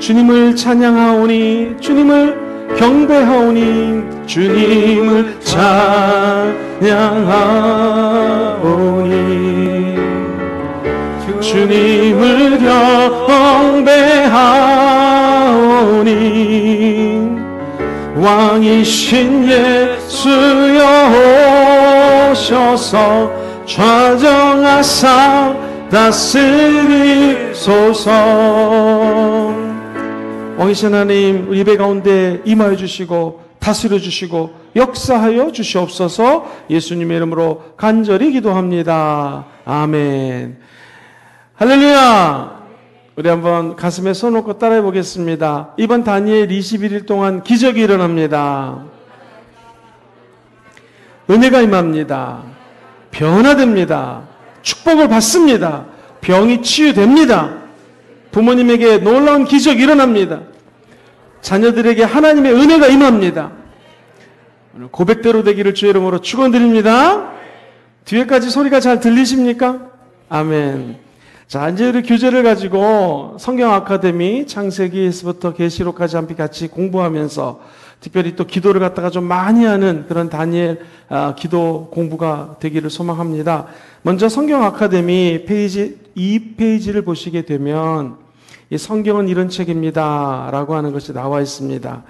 주님을 찬양하오니 주님을 경배하오니 주님을 찬양하오니 주님을 경배하오니 왕이신 예수여 오셔서 좌정하사 다스리소서. 왕이신 하나님, 우리 예배 가운데 임하여 주시고 다스려 주시고 역사하여 주시옵소서. 예수님의 이름으로 간절히 기도합니다. 아멘. 할렐루야. 우리 한번 가슴에 손 놓고 따라해 보겠습니다. 이번 다니엘 21일 동안 기적이 일어납니다. 은혜가 임합니다. 변화됩니다. 축복을 받습니다. 병이 치유됩니다. 부모님에게 놀라운 기적이 일어납니다. 자녀들에게 하나님의 은혜가 임합니다. 오늘 고백대로 되기를 주의 이름으로 축원드립니다. 뒤에까지 소리가 잘 들리십니까? 아멘. 자, 이제 우리 교재를 가지고 성경 아카데미 창세기에서부터 계시록까지 함께 같이 공부하면서 특별히 또 기도를 갖다가 좀 많이 하는 그런 다니엘 기도 공부가 되기를 소망합니다. 먼저 성경 아카데미 페이지 2페이지를 보시게 되면 이 성경은 이런 책입니다 라고 하는 것이 나와 있습니다.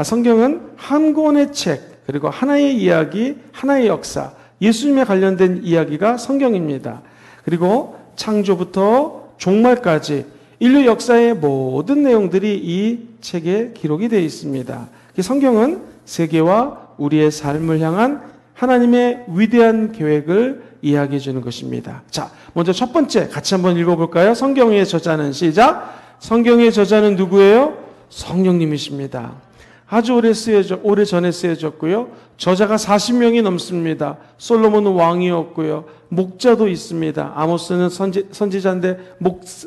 성경은 한 권의 책, 그리고 하나의 이야기, 하나의 역사, 예수님에 관련된 이야기가 성경입니다. 그리고 창조부터 종말까지 인류 역사의 모든 내용들이 이 책에 기록이 되어 있습니다. 성경은 세계와 우리의 삶을 향한 하나님의 위대한 계획을 이야기해 주는 것입니다. 자, 먼저 첫 번째 같이 한번 읽어볼까요? 성경의 저자는 시작. 성경의 저자는 누구예요? 성령님이십니다. 아주 오래 전에 쓰여졌고요. 저자가 40명이 넘습니다. 솔로몬은 왕이었고요. 목자도 있습니다. 아모스는 선지자인데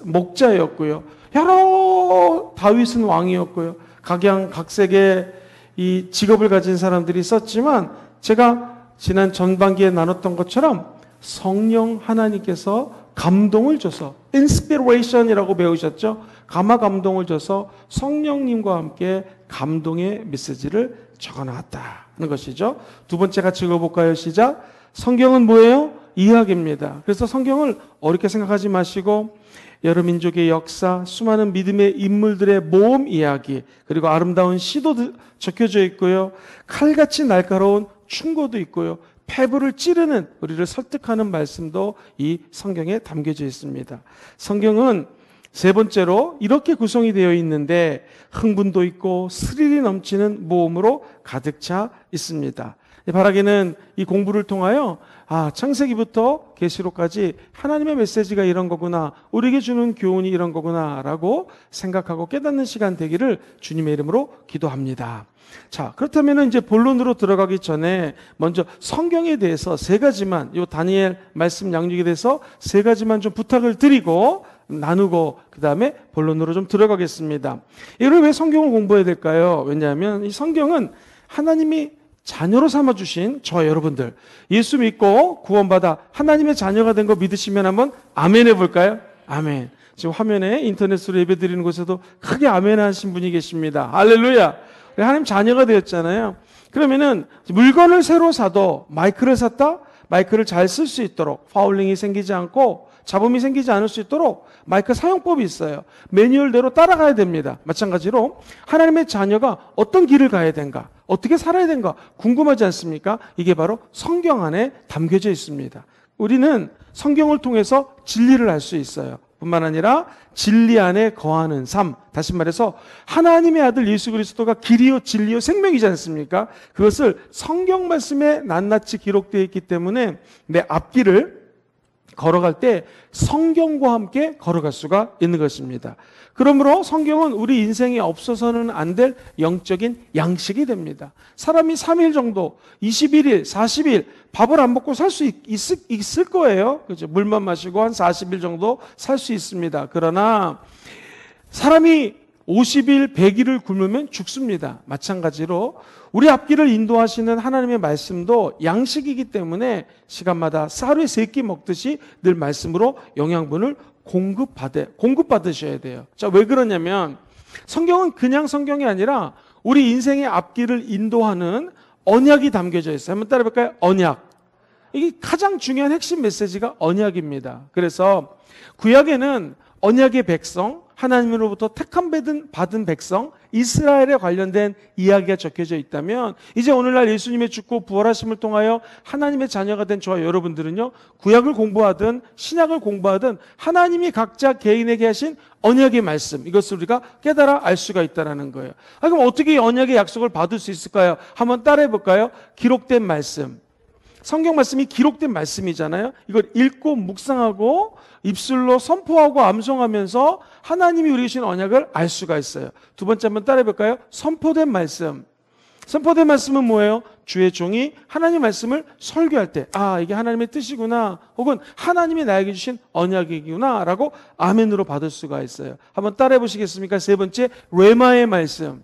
목자였고요. 여러 다윗은 왕이었고요. 각양각색의 이 직업을 가진 사람들이 있었지만 제가 지난 전반기에 나눴던 것처럼 성령 하나님께서 감동을 줘서 인스피레이션이라고 배우셨죠? 감화 감동을 줘서 성령님과 함께 감동의 메시지를 적어놨다는 것이죠. 두 번째 같이 읽어볼까요? 시작. 성경은 뭐예요? 이야기입니다. 그래서 성경을 어렵게 생각하지 마시고 여러 민족의 역사, 수많은 믿음의 인물들의 모험 이야기, 그리고 아름다운 시도 적혀져 있고요. 칼같이 날카로운 충고도 있고요. 폐부를 찌르는 우리를 설득하는 말씀도 이 성경에 담겨져 있습니다. 성경은 세 번째로 이렇게 구성이 되어 있는데 흥분도 있고 스릴이 넘치는 모험으로 가득 차 있습니다. 바라기는 이 공부를 통하여 창세기부터 계시록까지 하나님의 메시지가 이런 거구나, 우리에게 주는 교훈이 이런 거구나 라고 생각하고 깨닫는 시간 되기를 주님의 이름으로 기도합니다. 자, 그렇다면 이제 본론으로 들어가기 전에 먼저 성경에 대해서 세 가지만, 이 다니엘 말씀 양육에 대해서 세 가지만 좀 부탁을 드리고 나누고 그 다음에 본론으로 좀 들어가겠습니다. 이걸 왜 성경을 공부해야 될까요? 왜냐하면 이 성경은 하나님이 자녀로 삼아주신 저 여러분들, 예수 믿고 구원받아 하나님의 자녀가 된 거 믿으시면 한번 아멘 해볼까요? 아멘. 지금 화면에 인터넷으로 예배드리는 곳에도 크게 아멘 하신 분이 계십니다. 할렐루야. 하나님 자녀가 되었잖아요. 그러면은 물건을 새로 사도 마이크를 샀다? 마이크를 잘 쓸 수 있도록 파울링이 생기지 않고 잡음이 생기지 않을 수 있도록 마이크 사용법이 있어요. 매뉴얼대로 따라가야 됩니다. 마찬가지로 하나님의 자녀가 어떤 길을 가야 되는가, 어떻게 살아야 되는가 궁금하지 않습니까? 이게 바로 성경 안에 담겨져 있습니다. 우리는 성경을 통해서 진리를 알 수 있어요. 뿐만 아니라 진리 안에 거하는 삶, 다시 말해서 하나님의 아들 예수 그리스도가 길이요 진리요 생명이지 않습니까? 그것을 성경 말씀에 낱낱이 기록되어 있기 때문에 내 앞길을 걸어갈 때 성경과 함께 걸어갈 수가 있는 것입니다. 그러므로 성경은 우리 인생에 없어서는 안 될 영적인 양식이 됩니다. 사람이 3일 정도, 21일, 40일 밥을 안 먹고 살 수 있을 거예요. 그렇죠? 물만 마시고 한 40일 정도 살 수 있습니다. 그러나 사람이 50일, 100일을 굶으면 죽습니다. 마찬가지로 우리 앞길을 인도하시는 하나님의 말씀도 양식이기 때문에 시간마다 쌀을 3끼 먹듯이 늘 말씀으로 영양분을 공급받으셔야 돼요. 자, 왜 그러냐면 성경은 그냥 성경이 아니라 우리 인생의 앞길을 인도하는 언약이 담겨져 있어요. 한번 따라해볼까요? 언약. 이게 가장 중요한 핵심 메시지가 언약입니다. 그래서 구약에는 언약의 백성, 하나님으로부터 택함 받은 백성, 이스라엘에 관련된 이야기가 적혀져 있다면, 이제 오늘날 예수님의 죽고 부활하심을 통하여 하나님의 자녀가 된 저와 여러분들은요, 구약을 공부하든 신약을 공부하든 하나님이 각자 개인에게 하신 언약의 말씀, 이것을 우리가 깨달아 알 수가 있다는 거예요. 그럼 어떻게 이 언약의 약속을 받을 수 있을까요? 한번 따라해 볼까요? 기록된 말씀. 성경 말씀이 기록된 말씀이잖아요. 이걸 읽고 묵상하고 입술로 선포하고 암송하면서 하나님이 우리에게 주신 언약을 알 수가 있어요. 두 번째 한번 따라해 볼까요? 선포된 말씀. 선포된 말씀은 뭐예요? 주의 종이 하나님 말씀을 설교할 때, 아, 이게 하나님의 뜻이구나, 혹은 하나님이 나에게 주신 언약이구나 라고 아멘으로 받을 수가 있어요. 한번 따라해 보시겠습니까? 세 번째, 레마의 말씀.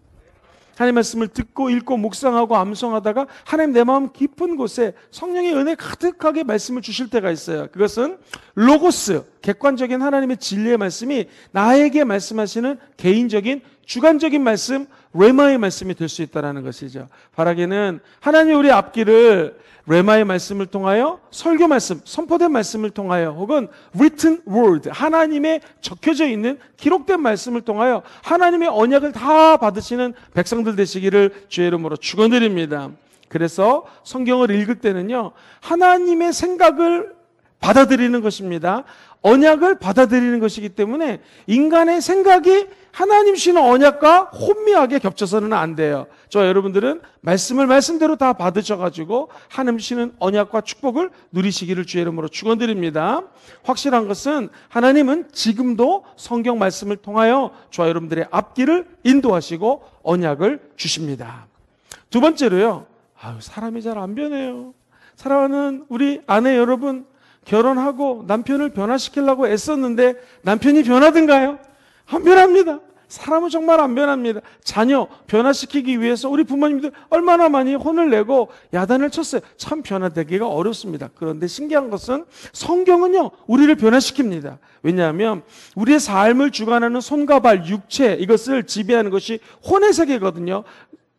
하나님 말씀을 듣고 읽고 묵상하고 암송하다가 하나님 내 마음 깊은 곳에 성령의 은혜 가득하게 말씀을 주실 때가 있어요. 그것은 로고스, 객관적인 하나님의 진리의 말씀이 나에게 말씀하시는 개인적인 주관적인 말씀, 레마의 말씀이 될 수 있다는 것이죠. 바라기는 하나님이 우리 앞길을 레마의 말씀을 통하여, 설교 말씀, 선포된 말씀을 통하여, 혹은 written word, 하나님의 적혀져 있는 기록된 말씀을 통하여 하나님의 언약을 다 받으시는 백성들 되시기를 주의 이름으로 축원드립니다. 그래서 성경을 읽을 때는요, 하나님의 생각을 받아들이는 것입니다. 언약을 받아들이는 것이기 때문에 인간의 생각이 하나님 주시는 언약과 혼미하게 겹쳐서는 안 돼요. 저와 여러분들은 말씀을 말씀대로 다 받으셔가지고 하나님 주시는 언약과 축복을 누리시기를 주의 이름으로 축원드립니다. 확실한 것은 하나님은 지금도 성경 말씀을 통하여 저와 여러분들의 앞길을 인도하시고 언약을 주십니다. 두 번째로요, 사람이 잘 안 변해요. 사랑하는 우리 아내 여러분, 결혼하고 남편을 변화시키려고 애썼는데 남편이 변하던가요? 안 변합니다. 사람은 정말 안 변합니다. 자녀 변화시키기 위해서 우리 부모님들 얼마나 많이 혼을 내고 야단을 쳤어요. 참 변화되기가 어렵습니다. 그런데 신기한 것은 성경은요, 우리를 변화시킵니다. 왜냐하면 우리의 삶을 주관하는 손과 발, 육체, 이것을 지배하는 것이 혼의 세계거든요.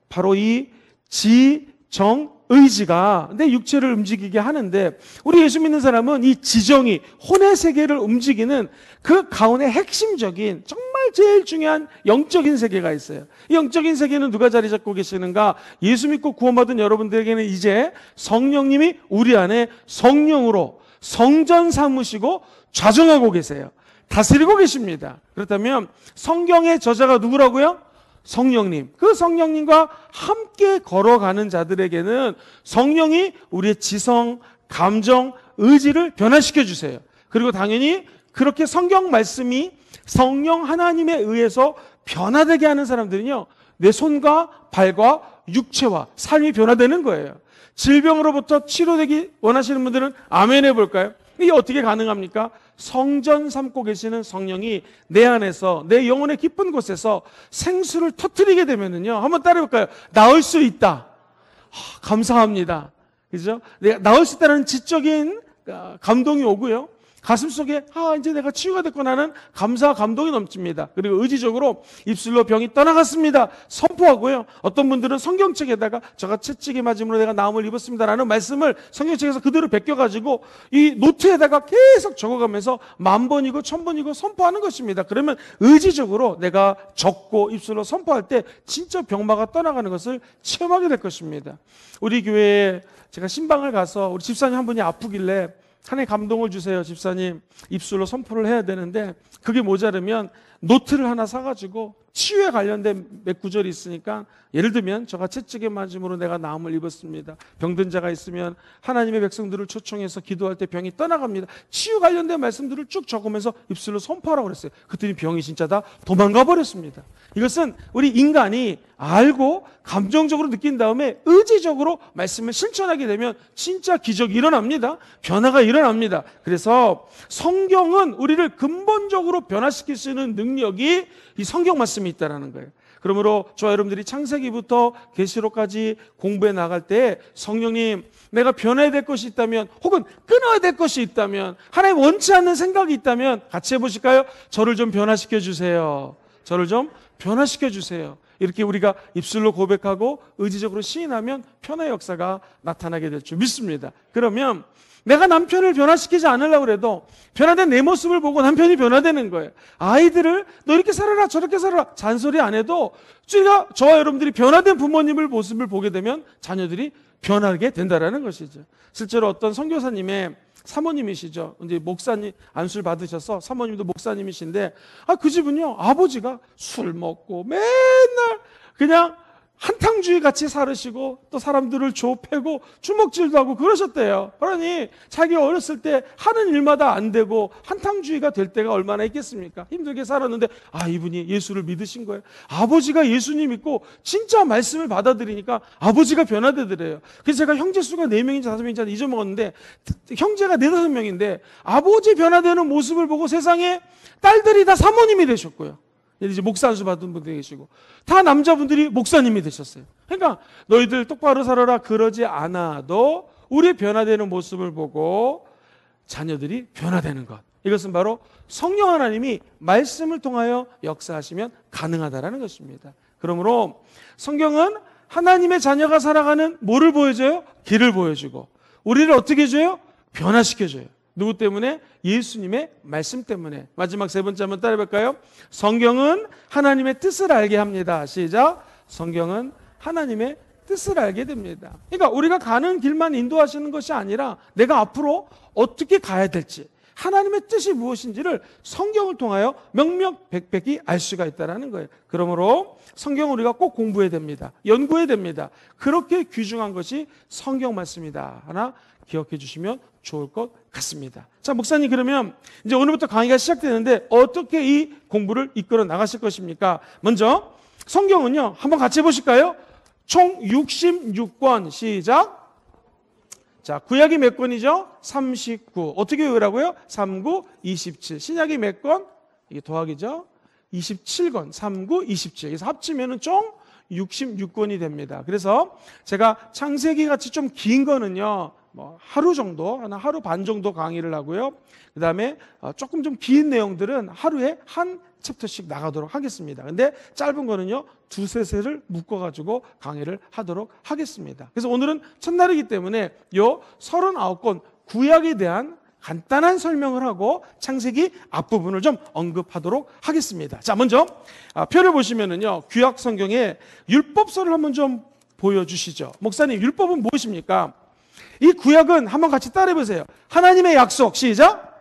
바로 이 지, 정, 의지가 내 육체를 움직이게 하는데, 우리 예수 믿는 사람은 이 지정이 혼의 세계를 움직이는 그 가운데 핵심적인 정말 제일 중요한 영적인 세계가 있어요. 이 영적인 세계는 누가 자리 잡고 계시는가? 예수 믿고 구원받은 여러분들에게는 이제 성령님이 우리 안에 성령으로 성전 삼으시고 좌정하고 계세요. 다스리고 계십니다. 그렇다면 성경의 저자가 누구라고요? 성령님. 그 성령님과 함께 걸어가는 자들에게는 성령이 우리의 지성, 감정, 의지를 변화시켜 주세요. 그리고 당연히 그렇게 성경 말씀이 성령 하나님에 의해서 변화되게 하는 사람들은요, 내 손과 발과 육체와 삶이 변화되는 거예요. 질병으로부터 치료되기 원하시는 분들은 아멘 해볼까요? 이게 어떻게 가능합니까? 성전 삼고 계시는 성령이 내 안에서, 내 영혼의 깊은 곳에서 생수를 터뜨리게 되면은요, 한번 따라해볼까요? 나을 수 있다. 감사합니다. 그죠? 나을 수 있다는 지적인 감동이 오고요, 가슴속에 이제 내가 치유가 됐구나 하는 감사와 감동이 넘칩니다. 그리고 의지적으로 입술로 병이 떠나갔습니다 선포하고요, 어떤 분들은 성경책에다가 저가 채찍에 맞음으로 내가 나음을 입었습니다라는 말씀을 성경책에서 그대로 베껴가지고 이 노트에다가 계속 적어가면서 10,000번이고 1,000번이고 선포하는 것입니다. 그러면 의지적으로 내가 적고 입술로 선포할 때 진짜 병마가 떠나가는 것을 체험하게 될 것입니다. 우리 교회에 제가 신방을 가서 우리 집사님 한 분이 아프길래, 하나님 감동을 주세요, 집사님, 입술로 선포를 해야 되는데 그게 모자르면 노트를 하나 사가지고 치유에 관련된 몇 구절이 있으니까, 예를 들면 저가 채찍에 맞음으로 내가 나음을 입었습니다. 병든 자가 있으면 하나님의 백성들을 초청해서 기도할 때 병이 떠나갑니다. 치유 관련된 말씀들을 쭉 적으면서 입술로 선포하라고 그랬어요. 그랬더니 병이 진짜 다 도망가 버렸습니다. 이것은 우리 인간이 알고 감정적으로 느낀 다음에 의지적으로 말씀을 실천하게 되면 진짜 기적이 일어납니다. 변화가 일어납니다. 그래서 성경은 우리를 근본적으로 변화시킬 수 있는 능력이 이 성경 말씀이 있다는 거예요. 그러므로 저와 여러분들이 창세기부터 계시록까지 공부해 나갈 때 성령님, 내가 변해야 될 것이 있다면, 혹은 끊어야 될 것이 있다면, 하나님 원치 않는 생각이 있다면 같이 해보실까요? 저를 좀 변화시켜 주세요. 저를 좀 변화시켜 주세요. 이렇게 우리가 입술로 고백하고 의지적으로 시인하면 변화의 역사가 나타나게 될 줄 믿습니다. 그러면 내가 남편을 변화시키지 않으려고 해도 변화된 내 모습을 보고 남편이 변화되는 거예요. 아이들을 너 이렇게 살아라 저렇게 살아라 잔소리 안 해도 저와 여러분들이 변화된 부모님을 모습을 보게 되면 자녀들이 변하게 된다라는 것이죠. 실제로 어떤 선교사님의 사모님이시죠. 이제 목사님 안수를 받으셔서 사모님도 목사님이신데 그 집은요 아버지가 술 먹고 맨날 그냥 한탕주의 같이 살으시고 또 사람들을 조패고 주먹질도 하고 그러셨대요. 그러니 자기가 어렸을 때 하는 일마다 안 되고 한탕주의가 될 때가 얼마나 있겠습니까? 힘들게 살았는데 이분이 예수를 믿으신 거예요. 아버지가 예수님 믿고 진짜 말씀을 받아들이니까 아버지가 변화되더래요. 그래서 제가 형제 수가 4명인지 5명인지 잊어먹었는데 형제가 4, 5명인데 아버지 변화되는 모습을 보고 세상에 딸들이 다 사모님이 되셨고요. 이제 목사 안수 받은 분들이 계시고 다 남자분들이 목사님이 되셨어요. 그러니까 너희들 똑바로 살아라 그러지 않아도 우리의 변화되는 모습을 보고 자녀들이 변화되는 것, 이것은 바로 성령 하나님이 말씀을 통하여 역사하시면 가능하다라는 것입니다. 그러므로 성경은 하나님의 자녀가 살아가는 뭐를 보여줘요? 길을 보여주고 우리를 어떻게 해줘요? 변화시켜줘요. 누구 때문에? 예수님의 말씀 때문에. 마지막 3번째 한번 따라해볼까요? 성경은 하나님의 뜻을 알게 합니다. 시작. 성경은 하나님의 뜻을 알게 됩니다. 그러니까 우리가 가는 길만 인도하시는 것이 아니라 내가 앞으로 어떻게 가야 될지, 하나님의 뜻이 무엇인지를 성경을 통하여 명명백백히 알 수가 있다는 거예요. 그러므로 성경을 우리가 꼭 공부해야 됩니다. 연구해야 됩니다. 그렇게 귀중한 것이 성경 말씀이다. 하나 기억해 주시면 좋을 것 같습니다. 자, 목사님, 그러면 이제 오늘부터 강의가 시작되는데 어떻게 이 공부를 이끌어 나가실 것입니까? 먼저 성경은요, 한번 같이 해보실까요? 총 66권. 시작. 자, 구약이 몇 권이죠? 39. 어떻게 외우라고요? 39, 27. 신약이 몇 권? 이게 더하기죠? 27권. 39, 27. 그래서 합치면은 총 66권이 됩니다. 그래서 제가 창세기 같이 좀 긴 거는요, 하루 정도, 하루 반 정도 강의를 하고요. 그 다음에 조금 좀 긴 내용들은 하루에 한 챕터씩 나가도록 하겠습니다. 근데 짧은 거는요, 2, 3세를 묶어가지고 강의를 하도록 하겠습니다. 그래서 오늘은 첫날이기 때문에 요 39권 구약에 대한 간단한 설명을 하고 창세기 앞부분을 좀 언급하도록 하겠습니다. 자, 먼저 표를 보시면은요, 구약 성경에 율법서를 한번 좀 보여주시죠. 목사님, 율법은 무엇입니까? 이 구약은 한번 같이 따라해보세요. 하나님의 약속. 시작.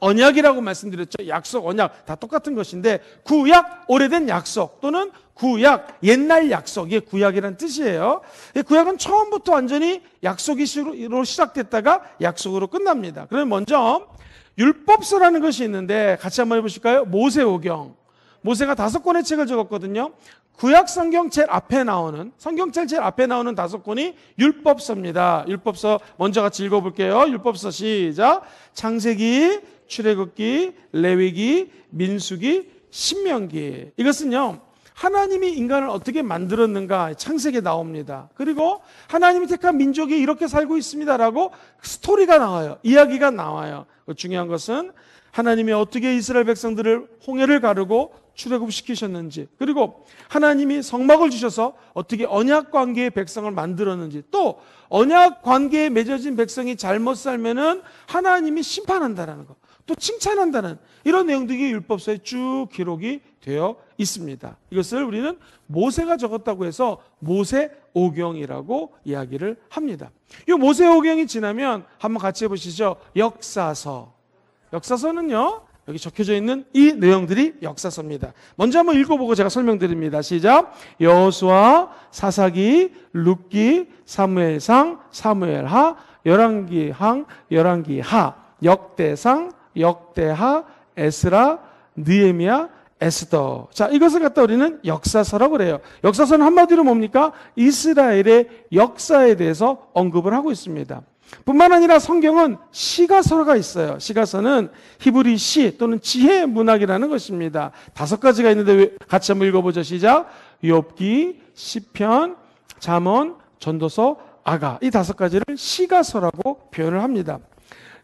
언약이라고 말씀드렸죠. 약속, 언약 다 똑같은 것인데 구약, 오래된 약속 또는 구약, 옛날 약속, 이게 구약이라는 뜻이에요. 구약은 처음부터 완전히 약속으로 시작됐다가 약속으로 끝납니다. 그럼 먼저 율법서라는 것이 있는데 같이 한번 해보실까요? 모세오경. 모세가 5권의 책을 적었거든요. 구약 성경 제일 앞에 나오는, 성경책 제일 앞에 나오는 5권이 율법서입니다. 율법서 먼저 같이 읽어볼게요. 율법서 시작. 창세기, 출애굽기, 레위기, 민수기, 신명기. 이것은요, 하나님이 인간을 어떻게 만들었는가 창세기에 나옵니다. 그리고 하나님이 택한 민족이 이렇게 살고 있습니다라고 스토리가 나와요. 이야기가 나와요. 중요한 것은 하나님이 어떻게 이스라엘 백성들을 홍해를 가르고 출애굽시키셨는지, 그리고 하나님이 성막을 주셔서 어떻게 언약 관계의 백성을 만들었는지, 또 언약 관계에 맺어진 백성이 잘못 살면은 하나님이 심판한다라는 것, 또 칭찬한다는 이런 내용들이 율법서에 쭉 기록이 되어 있습니다. 이것을 우리는 모세가 적었다고 해서 모세오경이라고 이야기를 합니다. 이 모세오경이 지나면 한번 같이 해보시죠. 역사서. 역사서는요, 여기 적혀져 있는 이 내용들이 역사서입니다. 먼저 한번 읽어보고 제가 설명드립니다. 시작. 여호수아, 사사기, 룻기, 사무엘상, 사무엘하, 열왕기상, 열왕기하, 역대상, 역대하, 에스라, 느헤미야, 에스더. 자, 이것을 갖다 우리는 역사서라고 그래요. 역사서는 한마디로 뭡니까? 이스라엘의 역사에 대해서 언급을 하고 있습니다. 뿐만 아니라 성경은 시가서가 있어요. 시가서는 히브리 시 또는 지혜 문학이라는 것입니다. 5가지가 있는데 같이 한번 읽어보죠. 시작. 욥기, 시편, 잠언, 전도서, 아가. 이 5가지를 시가서라고 표현을 합니다.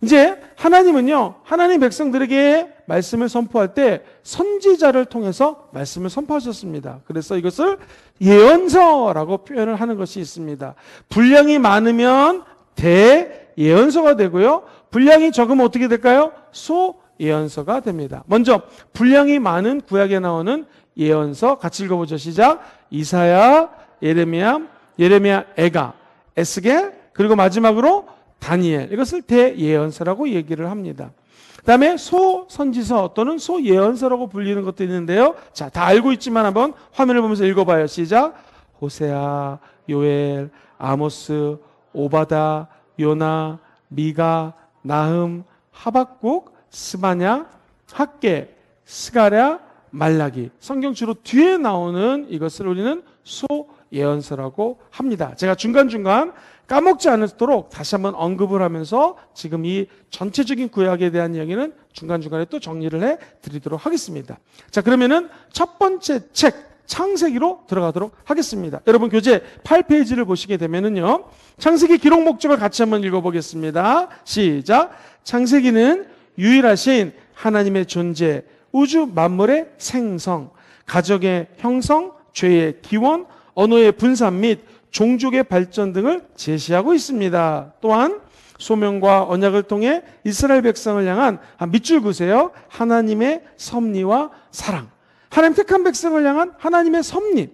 이제 하나님은요, 하나님 백성들에게 말씀을 선포할 때 선지자를 통해서 말씀을 선포하셨습니다. 그래서 이것을 예언서라고 표현을 하는 것이 있습니다. 분량이 많으면 대예언서가 되고요. 분량이 적으면 어떻게 될까요? 소예언서가 됩니다. 먼저 분량이 많은 구약에 나오는 예언서 같이 읽어보죠. 시작. 이사야, 예레미야, 에가, 에스겔, 그리고 마지막으로 다니엘. 이것을 대예언서라고 얘기를 합니다. 그 다음에 소선지서 또는 소예언서라고 불리는 것도 있는데요. 자, 다 알고 있지만 한번 화면을 보면서 읽어봐요. 시작. 호세아, 요엘, 아모스, 오바다, 요나, 미가, 나흠, 하박국, 스바냐, 학개, 스가랴, 말라기. 성경 주로 뒤에 나오는 이것을 우리는 소예언서라고 합니다. 제가 중간중간 까먹지 않도록 다시 한번 언급을 하면서 지금 이 전체적인 구약에 대한 이야기는 중간중간에 또 정리를 해 드리도록 하겠습니다. 자, 그러면은 첫 번째 책 창세기로 들어가도록 하겠습니다. 여러분 교재 8페이지를 보시게 되면은요, 창세기 기록 목적을 같이 한번 읽어보겠습니다. 시작. 창세기는 유일하신 하나님의 존재, 우주 만물의 생성, 가족의 형성, 죄의 기원, 언어의 분산 및 종족의 발전 등을 제시하고 있습니다. 또한 소명과 언약을 통해 이스라엘 백성을 향한 밑줄 그으세요. 하나님의 섭리와 사랑. 하나님 택한 백성을 향한 하나님의 섭리,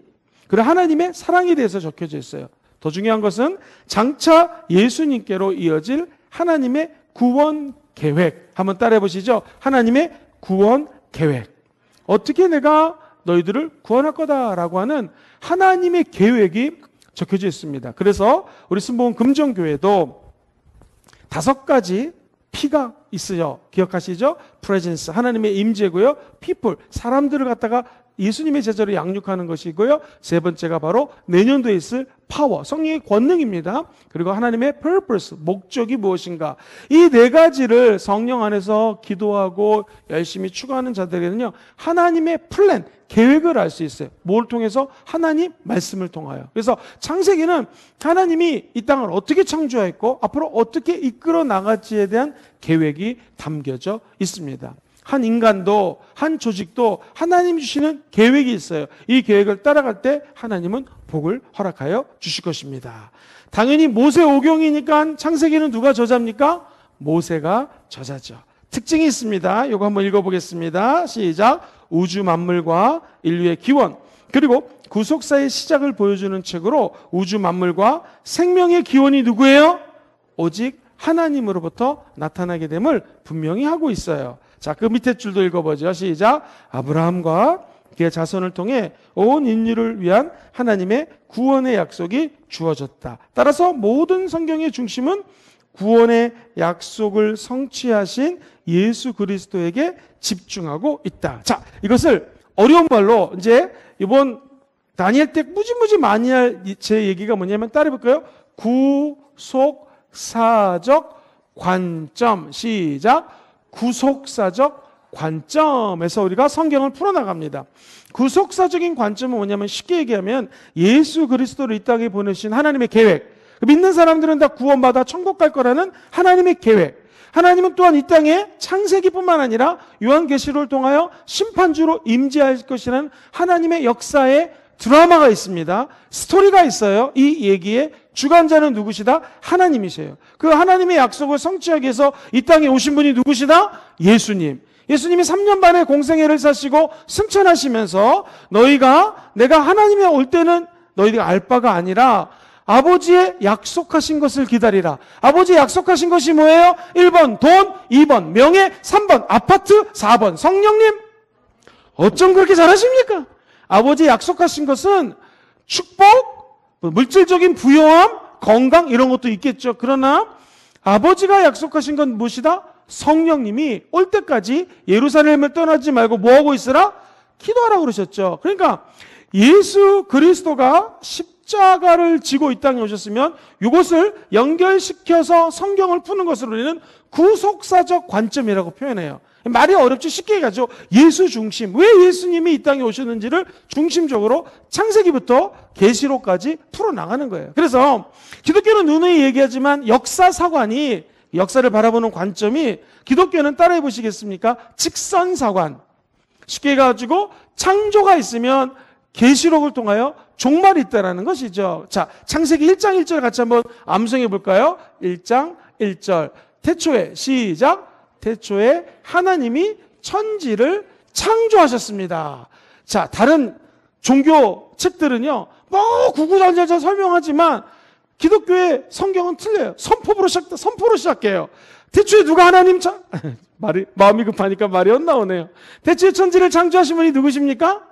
그리고 하나님의 사랑에 대해서 적혀져 있어요. 더 중요한 것은 장차 예수님께로 이어질 하나님의 구원 계획. 한번 따라해 보시죠. 하나님의 구원 계획. 어떻게 내가 너희들을 구원할 거다라고 하는 하나님의 계획이 적혀져 있습니다. 그래서 우리 순복음 금정교회도 5가지 P가 있어요. 기억하시죠? 프레젠스, 하나님의 임재고요. people, 사람들을 갖다가 예수님의 제자로 양육하는 것이고요. 세 번째가 바로 내년도에 있을 파워, 성령의 권능입니다. 그리고 하나님의 purpose, 목적이 무엇인가. 이 4가지를 성령 안에서 기도하고 열심히 추구하는 자들에게는요, 하나님의 플랜, 계획을 알 수 있어요. 뭘 통해서? 하나님 말씀을 통하여. 그래서 창세기는 하나님이 이 땅을 어떻게 창조했고 앞으로 어떻게 이끌어 나갈지에 대한 계획이 담겨져 있습니다. 한 인간도, 한 조직도 하나님 주시는 계획이 있어요. 이 계획을 따라갈 때 하나님은 복을 허락하여 주실 것입니다. 당연히 모세 오경이니까 창세기는 누가 저자입니까? 모세가 저자죠. 특징이 있습니다. 이거 한번 읽어보겠습니다. 시작. 우주 만물과 인류의 기원, 그리고 구속사의 시작을 보여주는 책으로 우주 만물과 생명의 기원이 누구예요? 오직 하나님으로부터 나타나게 됨을 분명히 하고 있어요. 자, 그 밑에 줄도 읽어보죠. 시작. 아브라함과 그의 자손을 통해 온 인류를 위한 하나님의 구원의 약속이 주어졌다. 따라서 모든 성경의 중심은 구원의 약속을 성취하신 예수 그리스도에게 집중하고 있다. 자, 이것을 어려운 말로 이제 이번 다니엘 때 무지무지 많이 할 제 얘기가 뭐냐면 따라해볼까요? 구속사적 관점. 시작. 구속사적 관점에서 우리가 성경을 풀어나갑니다. 구속사적인 관점은 뭐냐면 쉽게 얘기하면 예수 그리스도를 이 땅에 보내신 하나님의 계획, 믿는 사람들은 다 구원받아 천국 갈 거라는 하나님의 계획. 하나님은 또한 이 땅에 창세기뿐만 아니라 요한계시록을 통하여 심판주로 임재할 것이라는 하나님의 역사의 드라마가 있습니다. 스토리가 있어요. 이 얘기의 주관자는 누구시다? 하나님이세요. 그 하나님의 약속을 성취하기 위해서 이 땅에 오신 분이 누구시다? 예수님. 예수님이 3년 반의 공생애를 사시고 승천하시면서 너희가 내가 하나님이 올 때는 너희가 알 바가 아니라 아버지의 약속하신 것을 기다리라. 아버지의 약속하신 것이 뭐예요? 1번 돈, 2번 명예, 3번 아파트, 4번 성령님. 어쩜 그렇게 잘하십니까? 아버지 약속하신 것은 축복, 물질적인 부요함, 건강 이런 것도 있겠죠. 그러나 아버지가 약속하신 건 무엇이다? 성령님이 올 때까지 예루살렘을 떠나지 말고 뭐하고 있으라? 기도하라고 그러셨죠. 그러니까 예수 그리스도가 십자가를 지고 이 땅에 오셨으면 이것을 연결시켜서 성경을 푸는 것을 우리는 구속사적 관점이라고 표현해요. 말이 어렵죠. 쉽게 얘기하죠. 예수 중심. 왜 예수님이 이 땅에 오셨는지를 중심적으로 창세기부터 계시록까지 풀어나가는 거예요. 그래서 기독교는 누누이 얘기하지만 역사사관이 역사를 바라보는 관점이 기독교는 따라해 보시겠습니까? 직선사관. 쉽게 해가지고 창조가 있으면 계시록을 통하여 종말이 있다라는 것이죠. 자, 창세기 1장 1절 같이 한번 암송해 볼까요? 1장 1절. 태초에 시작. 태초에 하나님이 천지를 창조하셨습니다. 자, 다른 종교 책들은요, 뭐 구구절절 설명하지만 기독교의 성경은 틀려요. 선포로 시작해요. 태초에 누가 하나님 마음이 급하니까 말이 안 나오네요. 태초에 천지를 창조하신 분이 누구십니까?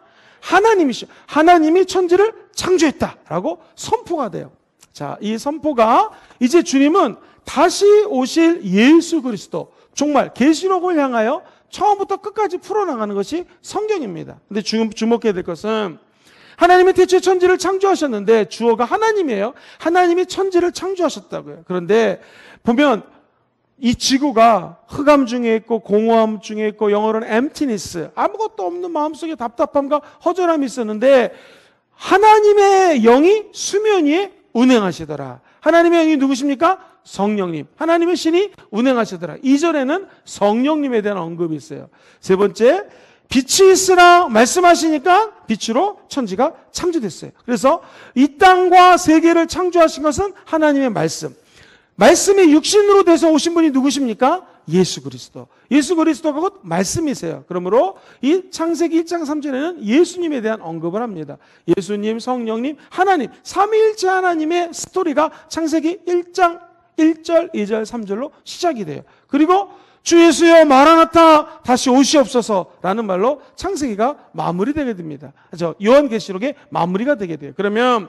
하나님이시죠. 하나님이 천지를 창조했다라고 선포가 돼요. 자, 이 선포가 이제 주님은 다시 오실 예수 그리스도, 정말 계시록을 향하여 처음부터 끝까지 풀어나가는 것이 성경입니다. 근데 주목해야 될 것은 하나님이 태초에 천지를 창조하셨는데 주어가 하나님이에요. 하나님이 천지를 창조하셨다고요. 그런데 보면 이 지구가 흑암 중에 있고 공허함 중에 있고 영어로는 emptiness, 아무것도 없는 마음속에 답답함과 허전함이 있었는데 하나님의 영이 수면 위에 운행하시더라. 하나님의 영이 누구십니까? 성령님. 하나님의 신이 운행하시더라. 이전에는 성령님에 대한 언급이 있어요. 세 번째, 빛이 있으라 말씀하시니까 빛으로 천지가 창조됐어요. 그래서 이 땅과 세계를 창조하신 것은 하나님의 말씀. 말씀이 육신으로 돼서 오신 분이 누구십니까? 예수 그리스도. 예수 그리스도가 곧 말씀이세요. 그러므로 이 창세기 1장 3절에는 예수님에 대한 언급을 합니다. 예수님, 성령님, 하나님, 삼위일체 하나님의 스토리가 창세기 1장 1절, 2절, 3절로 시작이 돼요. 그리고 주 예수여 마라나타 다시 오시옵소서라는 말로 창세기가 마무리되게 됩니다. 요한계시록의 마무리가 되게 돼요. 그러면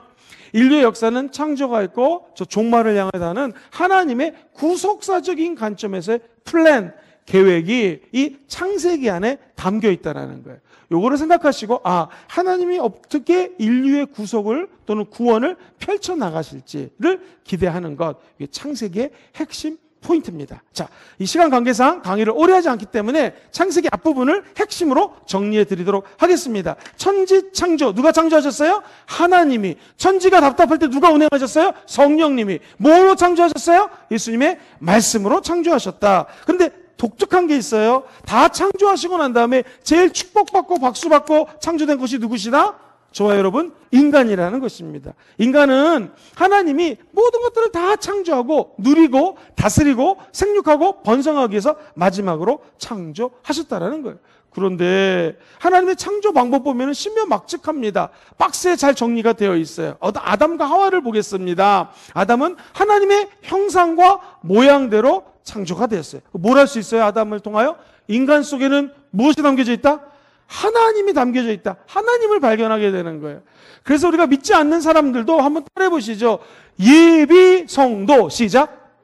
인류의 역사는 창조가 있고 저 종말을 향하는 하나님의 구속사적인 관점에서의 플랜, 계획이 이 창세기 안에 담겨 있다는 거예요. 요거를 생각하시고 하나님이 어떻게 인류의 구속을 또는 구원을 펼쳐나가실지를 기대하는 것, 이게 창세기의 핵심 포인트입니다. 자, 이 시간 관계상 강의를 오래 하지 않기 때문에 창세기 앞부분을 핵심으로 정리해 드리도록 하겠습니다. 천지 창조, 누가 창조하셨어요? 하나님이. 천지가 답답할 때 누가 운행하셨어요? 성령님이. 뭐로 창조하셨어요? 예수님의 말씀으로 창조하셨다. 그런데 독특한 게 있어요. 다 창조하시고 난 다음에 제일 축복받고 박수받고 창조된 것이 누구시다? 저와 여러분, 인간이라는 것입니다. 인간은 하나님이 모든 것들을 다 창조하고 누리고 다스리고 생육하고 번성하기 위해서 마지막으로 창조하셨다라는 거예요. 그런데 하나님의 창조 방법 보면 신묘막측합니다. 박스에 잘 정리가 되어 있어요. 아담과 하와를 보겠습니다. 아담은 하나님의 형상과 모양대로 창조가 되었어요. 뭘 할 수 있어요? 아담을 통하여? 인간 속에는 무엇이 담겨져 있다? 하나님이 담겨져 있다. 하나님을 발견하게 되는 거예요. 그래서 우리가 믿지 않는 사람들도 한번 따라해 보시죠. 예비성도 시작.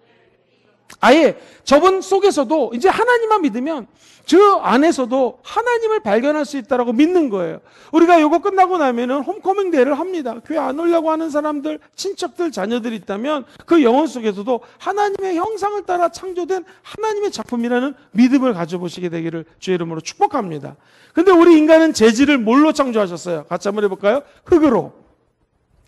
아예 저분 속에서도 이제 하나님만 믿으면 저 안에서도 하나님을 발견할 수 있다라고 믿는 거예요. 우리가 이거 끝나고 나면은 홈커밍 데이를 합니다. 교회 안 오려고 하는 사람들, 친척들, 자녀들이 있다면 그 영혼 속에서도 하나님의 형상을 따라 창조된 하나님의 작품이라는 믿음을 가져보시게 되기를 주의 이름으로 축복합니다. 근데 우리 인간은 재질을 뭘로 창조하셨어요? 같이 한번 해볼까요? 흙으로.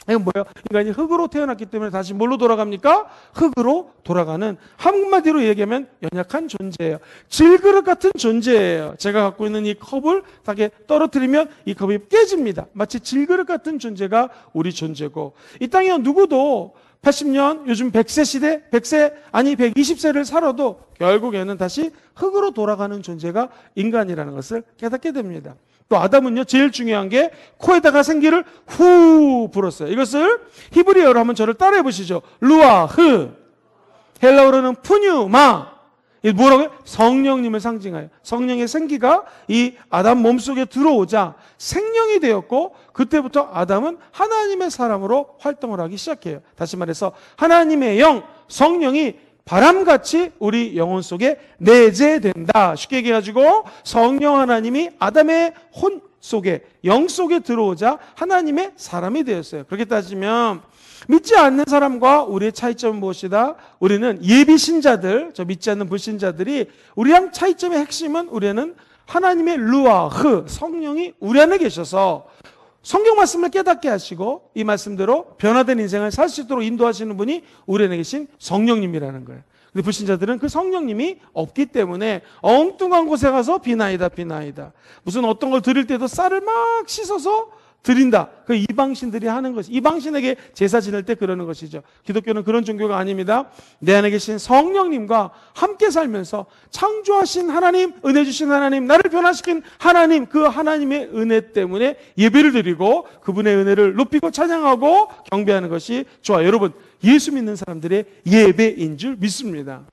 이건 뭐예요? 인간이 흙으로 태어났기 때문에 다시 뭘로 돌아갑니까? 흙으로 돌아가는, 한마디로 얘기하면 연약한 존재예요. 질그릇 같은 존재예요. 제가 갖고 있는 이 컵을 딱에 떨어뜨리면 이 컵이 깨집니다. 마치 질그릇 같은 존재가 우리 존재고, 이 땅에 누구도 80년, 요즘 100세 시대, 100세, 아니 120세를 살아도 결국에는 다시 흙으로 돌아가는 존재가 인간이라는 것을 깨닫게 됩니다. 또 아담은요, 제일 중요한 게 코에다가 생기를 후 불었어요. 이것을 히브리어로 한번 저를 따라해 보시죠. 루아흐. 헬라어로는 푸뉴마. 이 뭐라고요? 성령님을 상징하여 성령의 생기가 이 아담 몸속에 들어오자 생명이 되었고, 그때부터 아담은 하나님의 사람으로 활동을 하기 시작해요. 다시 말해서 하나님의 영, 성령이 바람같이 우리 영혼 속에 내재된다. 쉽게 얘기해가지고 성령 하나님이 아담의 혼 속에, 영 속에 들어오자 하나님의 사람이 되었어요. 그렇게 따지면 믿지 않는 사람과 우리의 차이점은 무엇이다? 우리는 예비 신자들, 저 믿지 않는 불신자들이 우리랑 차이점의 핵심은 우리는 하나님의 루아흐, 성령이 우리 안에 계셔서 성경 말씀을 깨닫게 하시고 이 말씀대로 변화된 인생을 살 수 있도록 인도하시는 분이 우리 안에 계신 성령님이라는 거예요. 근데 불신자들은 그 성령님이 없기 때문에 엉뚱한 곳에 가서 비나이다 비나이다. 무슨 어떤 걸 드릴 때도 쌀을 막 씻어서 드린다. 그 이방신들이 하는 것이, 이방신에게 제사 지낼 때 그러는 것이죠. 기독교는 그런 종교가 아닙니다. 내 안에 계신 성령님과 함께 살면서 창조하신 하나님, 은혜 주신 하나님, 나를 변화시킨 하나님, 그 하나님의 은혜 때문에 예배를 드리고 그분의 은혜를 높이고 찬양하고 경배하는 것이 좋아요. 여러분, 예수 믿는 사람들의 예배인 줄 믿습니다.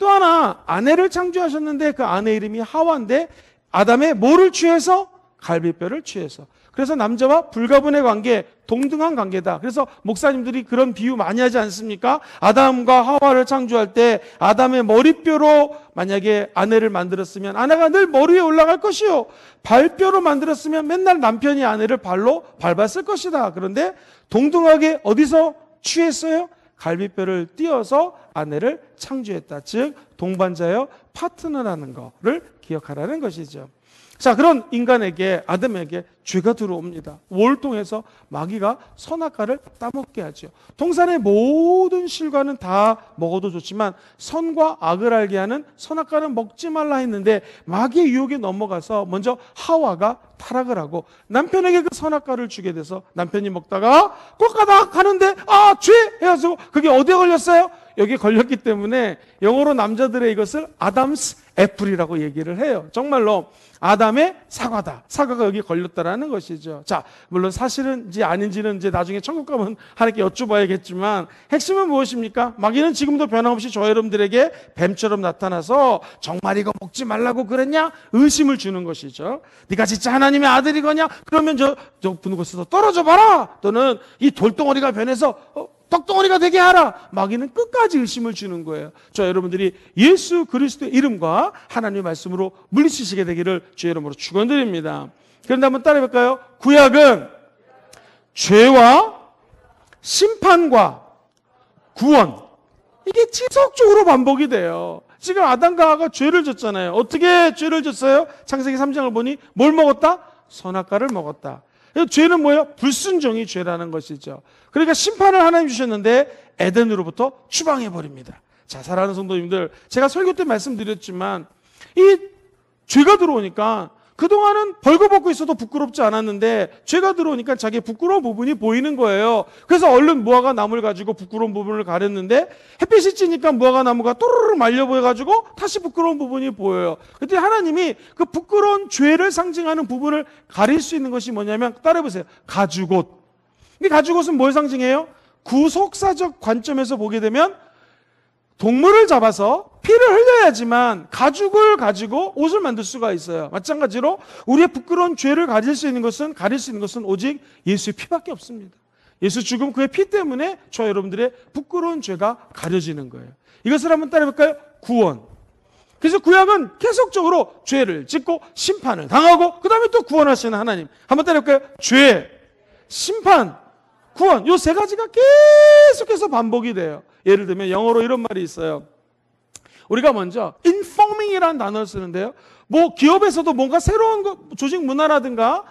또 하나, 아내를 창조하셨는데 그 아내 이름이 하와인데 아담의 뭐를 취해서? 갈비뼈를 취해서. 그래서 남자와 불가분의 관계, 동등한 관계다. 그래서 목사님들이 그런 비유 많이 하지 않습니까? 아담과 하와를 창조할 때 아담의 머리뼈로 만약에 아내를 만들었으면 아내가 늘 머리 위에 올라갈 것이요, 발뼈로 만들었으면 맨날 남편이 아내를 발로 밟았을 것이다. 그런데 동등하게 어디서 취했어요? 갈비뼈를 띄어서 아내를 창조했다. 즉 동반자여 파트너라는 거를 기억하라는 것이죠. 자, 그런 인간에게, 아담에게 죄가 들어옵니다. 뭘 통해서? 마귀가 선악과를 따먹게 하죠. 동산의 모든 실과는 다 먹어도 좋지만 선과 악을 알게 하는 선악과는 먹지 말라 했는데 마귀의 유혹에 넘어가서 먼저 하와가 타락을 하고 남편에게 그 선악과를 주게 돼서 남편이 먹다가 꼴까닥 하는데 죄! 해가지고 그게 어디에 걸렸어요? 여기 걸렸기 때문에 영어로 남자들의 이것을 아담스 애플이라고 얘기를 해요. 정말로 아담의 사과다. 사과가 여기 걸렸다라는 것이죠. 자, 물론 사실은지 아닌지는 이제 나중에 천국 가면 하나님께 여쭤봐야겠지만 핵심은 무엇입니까? 마귀는 지금도 변함없이 저 여러분들에게 뱀처럼 나타나서 정말 이거 먹지 말라고 그랬냐? 의심을 주는 것이죠. 네가 진짜 하나님의 아들이거냐? 그러면 저 분은 곳에서 떨어져 봐라. 또는 이 돌덩어리가 변해서 떡덩어리가 되게 하라. 마귀는 끝까지 의심을 주는 거예요. 저 여러분들이 예수 그리스도의 이름과 하나님의 말씀으로 물리치시게 되기를 주의 이름으로 축원드립니다. 그런데 한번 따라해볼까요? 구약은 죄와 심판과 구원, 이게 지속적으로 반복이 돼요. 지금 아담과 하와가 죄를 졌잖아요. 어떻게 죄를 졌어요? 창세기 3장을 보니 뭘 먹었다? 선악과를 먹었다. 죄는 뭐예요? 불순종이 죄라는 것이죠. 그러니까 심판을 하나님 주셨는데 에덴으로부터 추방해버립니다. 자, 사랑하는 성도님들, 제가 설교 때 말씀드렸지만 이 죄가 들어오니까 그동안은 벌거벗고 있어도 부끄럽지 않았는데 죄가 들어오니까 자기 부끄러운 부분이 보이는 거예요. 그래서 얼른 무화과 나무를 가지고 부끄러운 부분을 가렸는데 햇빛이 찌니까 무화과 나무가 또르르 말려 보여가지고 다시 부끄러운 부분이 보여요. 그때 하나님이 그 부끄러운 죄를 상징하는 부분을 가릴 수 있는 것이 뭐냐면, 따라해보세요. 가죽옷. 이 가죽옷은 뭘 상징해요? 구속사적 관점에서 보게 되면 동물을 잡아서 피를 흘려야지만 가죽을 가지고 옷을 만들 수가 있어요. 마찬가지로 우리의 부끄러운 죄를 가릴 수 있는 것은 오직 예수의 피밖에 없습니다. 예수 죽음, 그의 피 때문에 저 여러분들의 부끄러운 죄가 가려지는 거예요. 이것을 한번 따라해볼까요? 구원. 그래서 구약은 계속적으로 죄를 짓고 심판을 당하고 그 다음에 또 구원하시는 하나님. 한번 따라해볼까요? 죄, 심판, 구원. 이 세 가지가 계속해서 반복이 돼요. 예를 들면 영어로 이런 말이 있어요. 우리가 먼저 informing이라는 단어를 쓰는데요. 뭐 기업에서도 뭔가 새로운 조직 문화라든가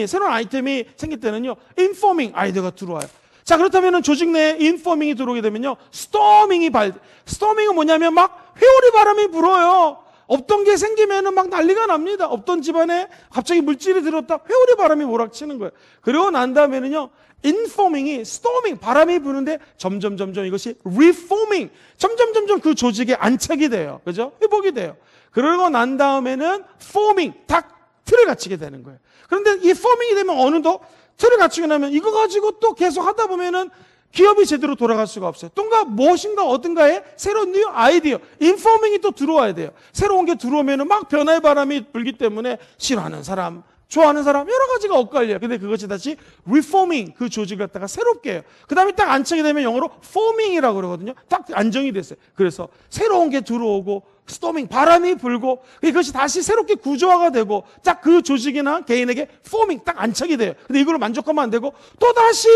새로운 아이템이 생길 때는요, informing 아이디어가 들어와요. 자, 그렇다면 조직 내에 informing이 들어오게 되면요, storming은 뭐냐면 막 회오리 바람이 불어요. 없던 게 생기면은 막 난리가 납니다. 없던 집안에 갑자기 물질이 들었다, 회오리 바람이 몰아치는 거예요. 그리고 난 다음에는요, informing이 storming, 바람이 부는데 점점 이것이 reforming, 점점 그 조직에 안착이 돼요. 그죠? 회복이 돼요. 그러고 난 다음에는 forming, 딱 틀을 갖추게 되는 거예요. 그런데 이 forming이 되면 어느덧 틀을 갖추게 나면 이거 가지고 또 계속 하다 보면은 기업이 제대로 돌아갈 수가 없어요. 뭔가 무엇인가 어딘가에 새로운 뉴 아이디어, 인포밍이 또 들어와야 돼요. 새로운 게 들어오면 막 변화의 바람이 불기 때문에 싫어하는 사람, 좋아하는 사람, 여러 가지가 엇갈려요. 근데 그것이 다시 reforming, 그 조직을 갖다가 새롭게 해요. 그 다음에 딱 안착이 되면 영어로 forming이라고 그러거든요. 딱 안정이 됐어요. 그래서 새로운 게 들어오고, storming, 바람이 불고, 그것이 다시 새롭게 구조화가 되고, 딱 그 조직이나 개인에게 forming, 딱 안착이 돼요. 근데 이걸로 만족하면 안 되고, 또 다시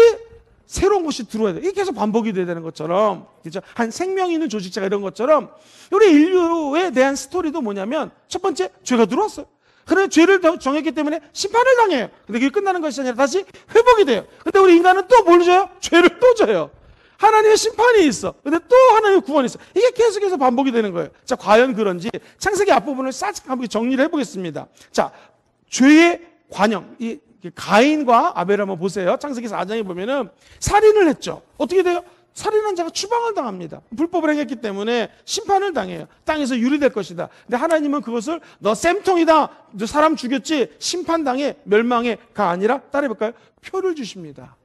새로운 것이 들어와야 돼요. 이게 계속 반복이 돼야 되는 것처럼, 그죠? 한 생명 있는 조직자가 이런 것처럼, 우리 인류에 대한 스토리도 뭐냐면, 첫 번째, 죄가 들어왔어요. 그래, 죄를 정했기 때문에 심판을 당해요. 근데 그게 끝나는 것이 아니라 다시 회복이 돼요. 근데 우리 인간은 또 뭘 져요? 죄를 또 져요. 하나님의 심판이 있어. 근데 또 하나님의 구원이 있어. 이게 계속해서 반복이 되는 거예요. 자, 과연 그런지 창세기 앞부분을 싹 한번 정리를 해보겠습니다. 자, 죄의 관영, 이 가인과 아벨을 한번 보세요. 창세기 4장에 보면은 살인을 했죠. 어떻게 돼요? 살인한 자가 추방을 당합니다. 불법을 행했기 때문에 심판을 당해요. 땅에서 유리될 것이다. 근데 하나님은 그것을 너 쌤통이다, 너 사람 죽였지, 심판당해, 멸망해가 아니라 따라해볼까요? 표를 주십니다.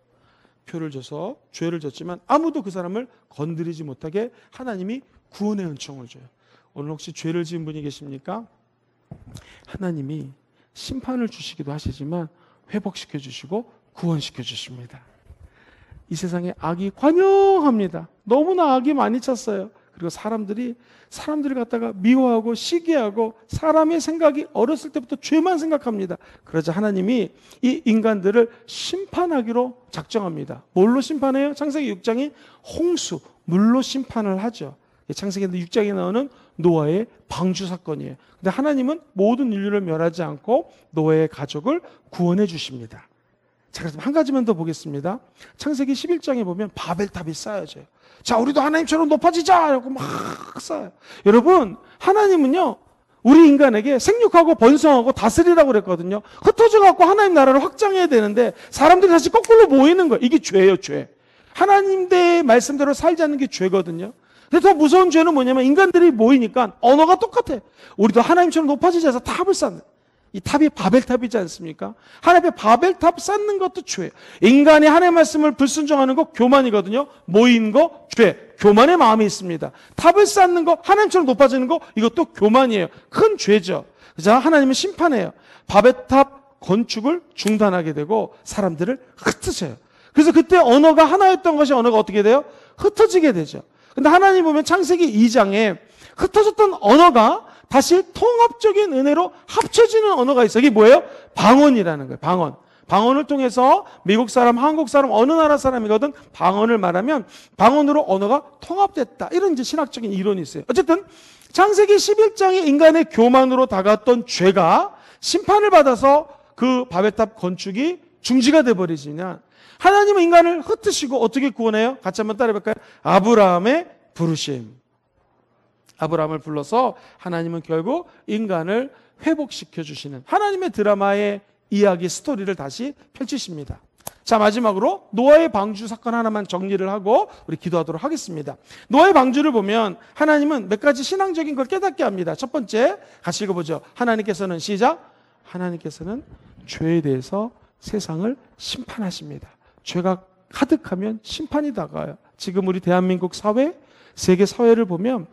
표를 줘서 죄를 졌지만 아무도 그 사람을 건드리지 못하게 하나님이 구원의 은총을 줘요. 오늘 혹시 죄를 지은 분이 계십니까? 하나님이 심판을 주시기도 하시지만 회복시켜 주시고 구원시켜 주십니다. 이 세상에 악이 관영합니다. 너무나 악이 많이 찼어요. 그리고 사람들을 갖다가 미워하고 시기하고 사람의 생각이 어렸을 때부터 죄만 생각합니다. 그러자 하나님이 이 인간들을 심판하기로 작정합니다. 뭘로 심판해요? 창세기 6장이 홍수, 물로 심판을 하죠. 창세기 6장에 나오는 노아의 방주 사건이에요. 근데 하나님은 모든 인류를 멸하지 않고 노아의 가족을 구원해 주십니다. 자, 그래서 한 가지만 더 보겠습니다. 창세기 11장에 보면 바벨탑이 쌓여져요. 자, 우리도 하나님처럼 높아지자! 이러고 막 쌓여요. 여러분, 하나님은요, 우리 인간에게 생육하고 번성하고 다스리라고 그랬거든요. 흩어져갖고 하나님 나라를 확장해야 되는데, 사람들이 다시 거꾸로 모이는 거예요. 이게 죄예요, 죄. 하나님의 말씀대로 살지 않는 게 죄거든요. 근데 더 무서운 죄는 뭐냐면, 인간들이 모이니까 언어가 똑같아. 우리도 하나님처럼 높아지자 해서 탑을 쌓는. 이 탑이 바벨탑이지 않습니까? 하나님의 바벨탑 쌓는 것도 죄예요. 인간이 하나님의 말씀을 불순종하는 거 교만이거든요. 모인 거 죄. 교만의 마음이 있습니다. 탑을 쌓는 거, 하나님처럼 높아지는 거, 이것도 교만이에요. 큰 죄죠. 그래서 하나님은 심판해요. 바벨탑 건축을 중단하게 되고 사람들을 흩으셔요. 그래서 그때 언어가 하나였던 것이 언어가 어떻게 돼요? 흩어지게 되죠. 근데 하나님 보면 창세기 2장에 흩어졌던 언어가 다시 통합적인 은혜로 합쳐지는 언어가 있어요. 이게 뭐예요? 방언이라는 거예요. 방언. 방언을 통해서 미국 사람, 한국 사람, 어느 나라 사람이거든 방언을 말하면 방언으로 언어가 통합됐다. 이런 이제 신학적인 이론이 있어요. 어쨌든 창세기 11장의 인간의 교만으로 다가왔던 죄가 심판을 받아서 그 바벨탑 건축이 중지가 돼버리지냐. 하나님은 인간을 흩으시고 어떻게 구원해요? 같이 한번 따라해볼까요? 아브라함의 부르심. 아브라함을 불러서 하나님은 결국 인간을 회복시켜 주시는 하나님의 드라마의 이야기 스토리를 다시 펼치십니다. 자, 마지막으로 노아의 방주 사건 하나만 정리를 하고 우리 기도하도록 하겠습니다. 노아의 방주를 보면 하나님은 몇 가지 신앙적인 걸 깨닫게 합니다. 첫 번째, 같이 읽어보죠. 하나님께서는 시작. 하나님께서는 죄에 대해서 세상을 심판하십니다. 죄가 가득하면 심판이 다가와요. 지금 우리 대한민국 사회, 세계 사회를 보면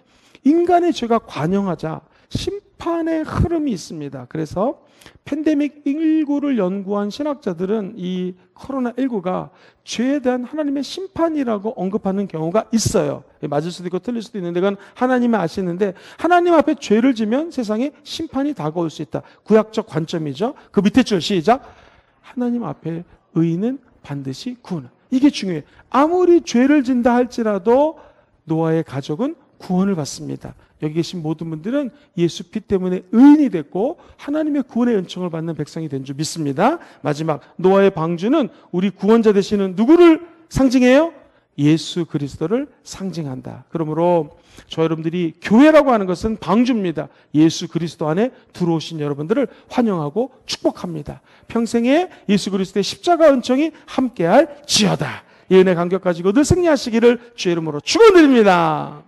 인간의 죄가 관영하자 심판의 흐름이 있습니다. 그래서 팬데믹 19를 연구한 신학자들은 이 코로나19가 죄에 대한 하나님의 심판이라고 언급하는 경우가 있어요. 맞을 수도 있고 틀릴 수도 있는데 그건 하나님이 아시는데 하나님 앞에 죄를 지면 세상에 심판이 다가올 수 있다. 구약적 관점이죠. 그 밑에 줄 시작. 하나님 앞에 의인은 반드시 구원. 이게 중요해요. 아무리 죄를 진다 할지라도 노아의 가족은 구원을 받습니다. 여기 계신 모든 분들은 예수 피 때문에 의인이 됐고 하나님의 구원의 은총을 받는 백성이 된 줄 믿습니다. 마지막 노아의 방주는 우리 구원자 되시는 누구를 상징해요? 예수 그리스도를 상징한다. 그러므로 저 여러분들이 교회라고 하는 것은 방주입니다. 예수 그리스도 안에 들어오신 여러분들을 환영하고 축복합니다. 평생에 예수 그리스도의 십자가 은총이 함께할 지어다. 이 은혜 감격 가지고 늘 승리하시기를 주의 이름으로 축원드립니다.